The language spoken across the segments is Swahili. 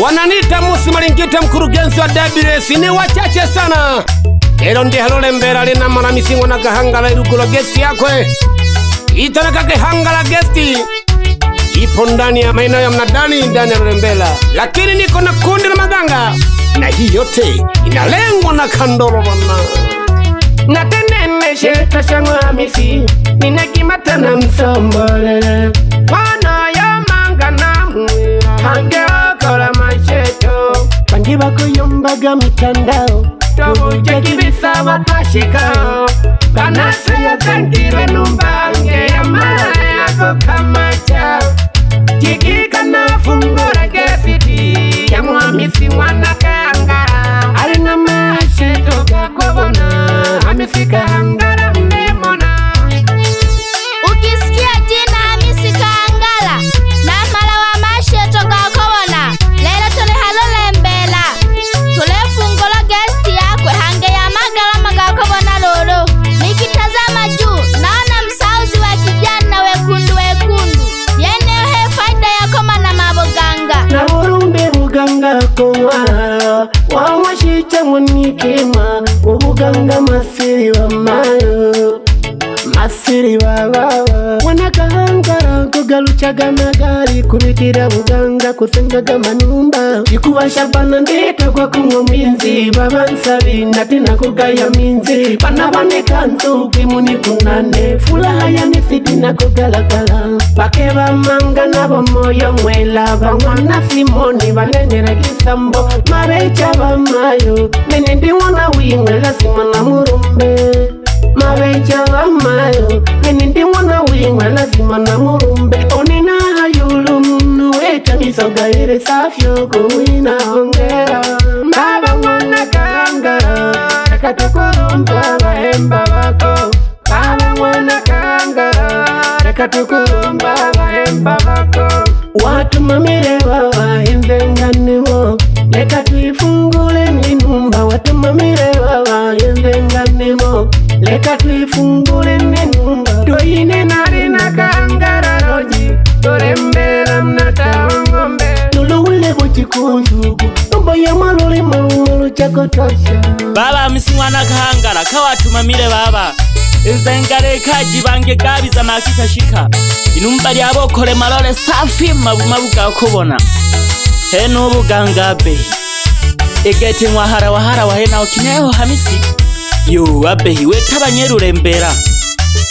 Wananita Musi Malingita mkurugenzi wa WS ni wachache sana. Ero ndi halole mbera lina mara misingo na kahangala irukulo gesti yakwe. Itanaka kahangala gesti ipo ndani ya maeneo ya Mnadani ndani ya Lembela. Lakini niko na kundi la maganga, na hii yote inalengwa na Kandolo wana. Natenene sheta shangwa misi nina kimata na msombole wana ya manga na mwira hange okora masheto pangiba kuyumbaga mitandao tobuje kibisa watashikao kanase ya tangire numbange ya mara yako kamacha kikika na fungura gefiti ya mwamisi wanakanga alina masheto kakobona Hamisi Kahangala mnemona. Ukisikia jina Hamisi Kahangala na mala wa masheto kakobona lelo tole halole mbela tole fungola gesti yakwe hange ya magala magakobona lolo. Nikitazama juu naona msauzi wa kijana wekundu yene he faida ya koma na maboganga Na urumbe buganga kongwara wawashicha mwenikema ubuganga masiri wa mayo masiri wa wawa Wanakahangara kugaluchaga magari kubitira buganga kusengaga manumba Ikuwa shabana ndeta kwa kumwominzi babansabi natina kugaya minzi Panabane kanto kimuni kunane fulaha ya nisidi na kugalagala Bakeba manga nabo moyo mwela Bangwana simoni banenera kisambo Marecha ba mayo Nenendi wana wingwela simana murumbe Marecha ba mayo Nenendi wana wingwela simana murumbe Onina hayulu munu weta nisoga ere safyo kuwina ongera Baba wana Kahangala Rekatukurumba bahemba bako Baba wana Kahangala Rekatukurumba bahemba bako Watu mamire wawa indenganimo Leka tuifungule minumba Watu mamire wawa indenganimo Leka tuifungule minumba Tuine nari na Kahangala roji Turembela mnata wangombe Nuluwile kuchikuzugu Numba ya maluli malumulu chako tosha Baba Hamisi mwana Kahangala kawatumamire baba Nzengare kaji bange gabiza makita shika Inumba lyabo kole malole safi mabuga kubona Heno buganga be Egete wahara wahena okineho Hamisi Yo abehi wetabanyerure mbera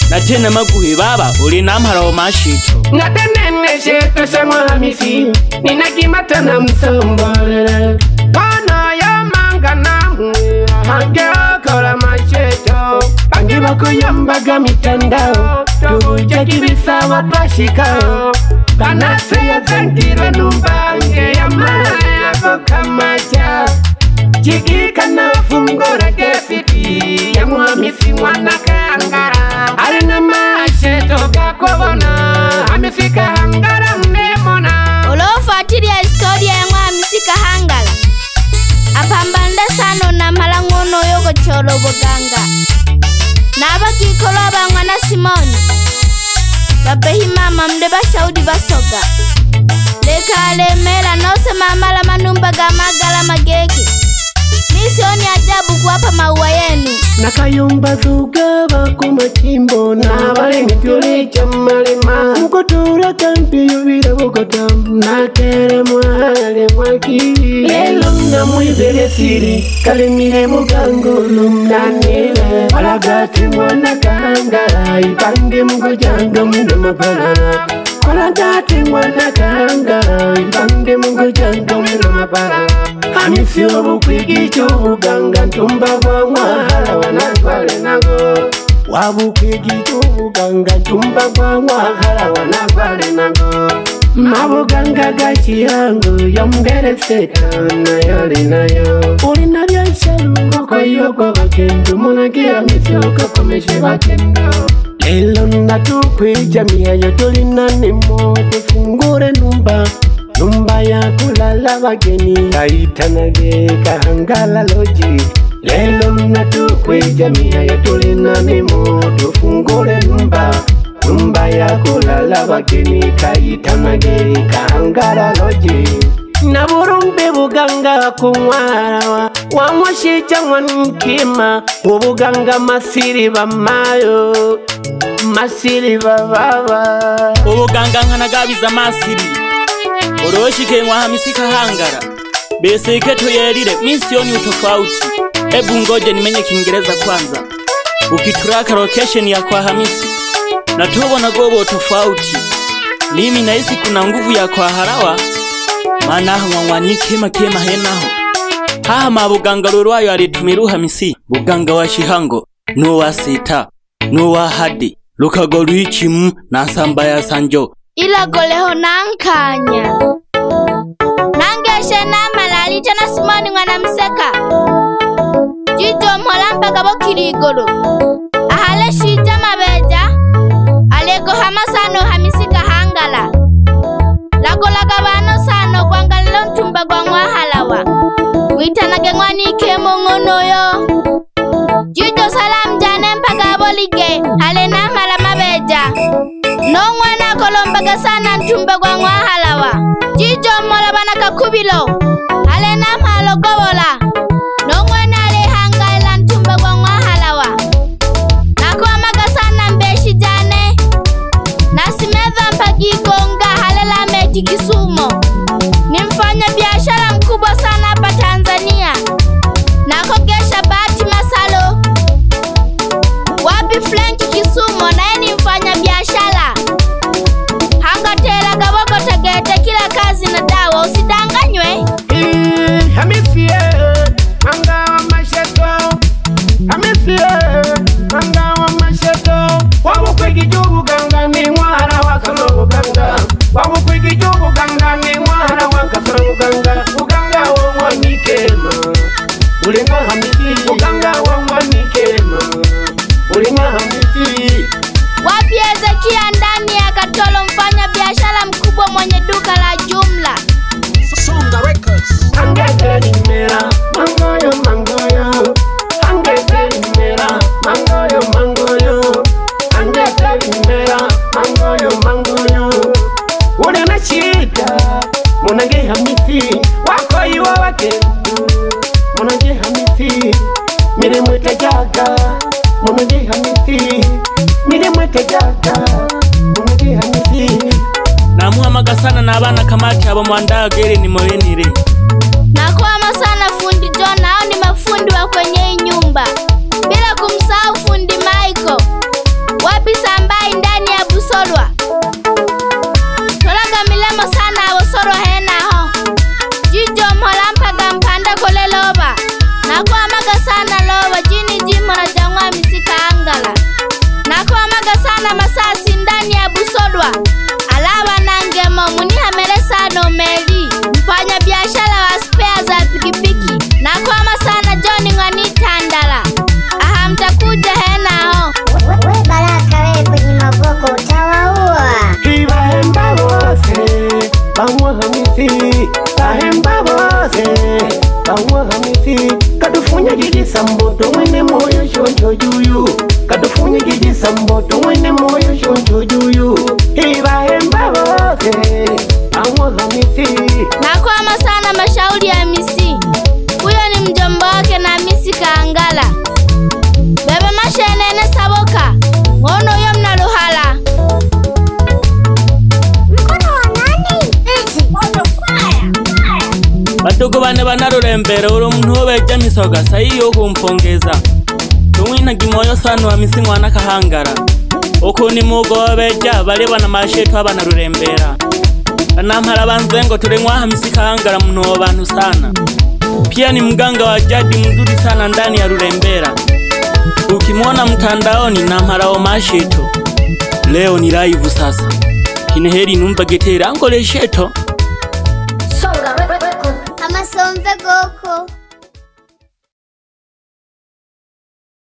Natene maguhe baba uri namhara wa mashito Natenene sheto shangwa Hamisi nina kimata na msombole Wana ya manga na mwira hange okora masheto Pangiba kuyambaga mitandao tubuje kibisa watashikao Kanase ya tangire numbange ya mara yako kamacha Chikika na fungura gefiti ya mwamisi wana Kahangala Alina masheto kakobona Hamisi Kahangala mnemona Ulofuatilia historia ya Hamisi Kahangala apambanda sano na malangono yoko cholo boganga Naba kikolo bangwana Simoni Babehi mama mdeba shaudi basoga Leka alemela nose mamala manumba gamagala mageki Misioni ajabu kuwapa maua yenu Nakayumba zuga bako machimbo Na bale mitule chamalema Mukotura kampi yubira bukotam Nakere mwale mwaki Lelo mna mwibele siri Kalimire mugangulu mnanile Walagati mwana Kahangala Ipande mugujanga muna maparana Walagati mwana Kahangala Ipande mugujanga muna maparana Hamisi wabukwigi buganga ntumba kwa mwahala wanakwale nago Wabukwigi buganga ntumba kwa mwahala wanakwale nago Mabuganga gachiyangu yombere setana yoli nayo Ulina byashalu koko yoko bakendu Mulagi Hamisi ukakomeshe bakendo Lelo natukweja mihayo tulina nemo Tufungure numba ya kulala wageni Kaitanage Kahangala loji Lelo natukweja mihayo tulina nemo Tufungure numba ya kulala wageni Kaitanage Kahangala loji na burumbe buganga kumwarawa wamwashija mwankima ubuganga masiri bamayo masiri bababa ubuganga nkanagabiza masiri oroshike Hamisi Kahangala beseke toyerire misioni utofauti. Ebu ngoje nimenye Kiingereza kwanza. Ukituraka location ya kwa Hamisi na tubona gobo tofauti. Mimi nahisi kuna nguvu ya kwa harawa maana mwangwanyi kema henaho. Haha mabuganga lorwayo alitumiru Hamisi buganga wa Shihango no wa Sita no wa Hadi lukago lwichimu na samba ya Sanjo ila goleho nankanya nangeshe na malali tana Simoni mwana mseka jijo mholamba gabo kirigoro ahale shija mabeja alego hamasano Hamisi Kahangala lagolaga bano sano kwangalilo ntumba gwa mwahalawa witanage mwani kemo ngono yo jijo salam jane mpaka bolige hale na mala mabeja no mwana kolombaga sana ntumba gwa mwahalawa jijo mola bana kakubilo hale na malo gobola no mwana ale hangaila ntumba gwa mwahalawa nako amaga sana mbeshi jane nasimeza mpagigonga hale la meti Kisumo ni mfanya biashara mkubwa sana hapa Tanzania nako gesha Bahati Masalo wapi Frank Kisumo naye ni mfanya biashara hangatela gaboko tagete kila kazi na dawa usidanganywe. Hamisi manga wa masheto Hamisi manga wa masheto wamukwigiju ganga ni mwara wa Kasoro ganga wamukwigiju ganga ni mwara wa Kasoro ganga uganga wa mwanikema ulinga Hamisi uganga wa mwanikema ulinga Hamisi wapi Ezekia ndani ya Katolo mfanya biashara mkubwa mwenye duka la jumla Songa Records. Angete mera mangoyo mangoyo angete mera mangoyo mangoyo angete mera mangoyo mangoyo ule na shida munange Hamisi wako iwa wake munange Hamisi mire mwetajaga munange Hamisi mire mwetajaga munange Hamisi namuhamaga sana na abana kamati abo mwandagere ni moyenire nakwama sana fundi John hao ni mafundi wa kwenye nyumba bila kumsahau fundi Michael wapi Sambai ndani ya Busolwa tolaga milemo sana abosoro hena ho jijo mholampa mpanda koleloba nakwamaga sana loba jini jimo na jangwa Hamisi Kahangala nakwamaga sana masasi ndani ya Busolwa alaba nangemo munihamele sana Meli mfanya biashara wa spare za pikipiki nakwama sana John Ngani Tandala aha mtakuja hena ho we Baraka wewe kwenye maboko utawaua Bahemba bose bamwa Hamisi bahemba bose bamwa Hamisi kadufunya gigisa mboto mwene moyo shonjo juyu kadufunya gigisa mboto mwene moyo shonjo juyu bahemba bose bamwa Hamisi nakwama sana mashauri ya Hamisi huyo ni mjomba wake na Hamisi Kahangala bebe mashenene saboka ngono yo mnaluhala mkono wa nani batogo bane banarurembere uro muntu obeja misoga sayiyo kumpongeza tumwina gimoyo sana Hamisi mwana Kahangala uko ni mugo obeja bale bana masheto abana rurembera anampara banzengo tulengwa Hamisi Kahangala mno abantu sana pia ni mganga wa jadi mzuri sana ndani ya Rurembera ukimwona mtandaoni nampara wa masheto leo ni live sasa kineheri numba getera angole sheto